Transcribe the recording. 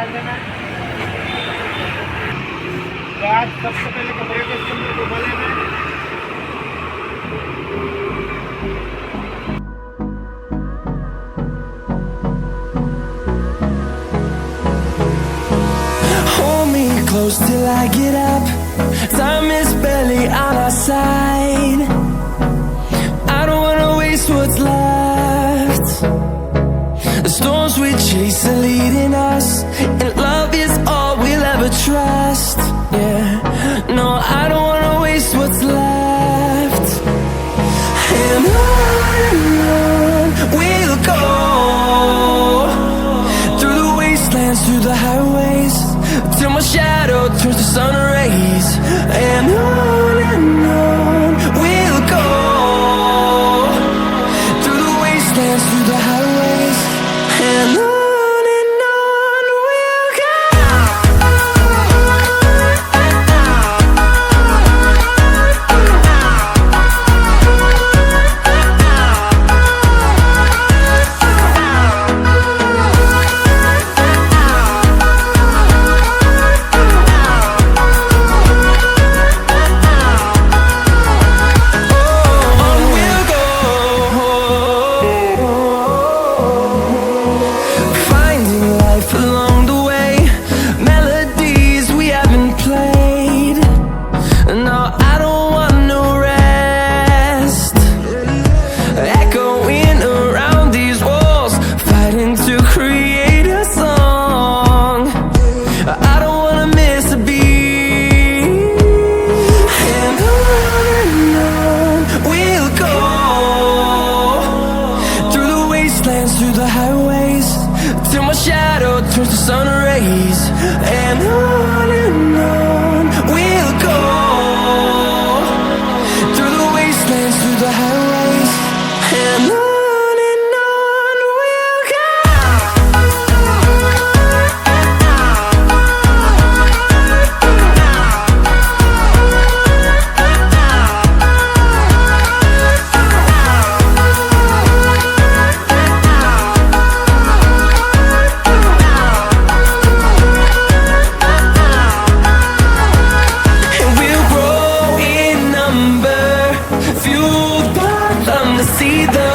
डाल देना। तो आज सबसे पहले कपड़े के इसके अंदर डुबा लेना है। Close till I get up. Time is barely on our side. I don't wanna waste what's left. The storms we chase are leading us, and love is all we'll ever trust. Yeah, no, I don't wanna waste what's left. And on we'll go, through the wastelands, through the highways, till my shadow turns to sun rays. And on we'll go, through the wastelands, through the highways. And on we'll go. Through the highways, till my shadow turns to sun rays. And on we'll go, through the wastelands, through the highways. And on we'll go. See the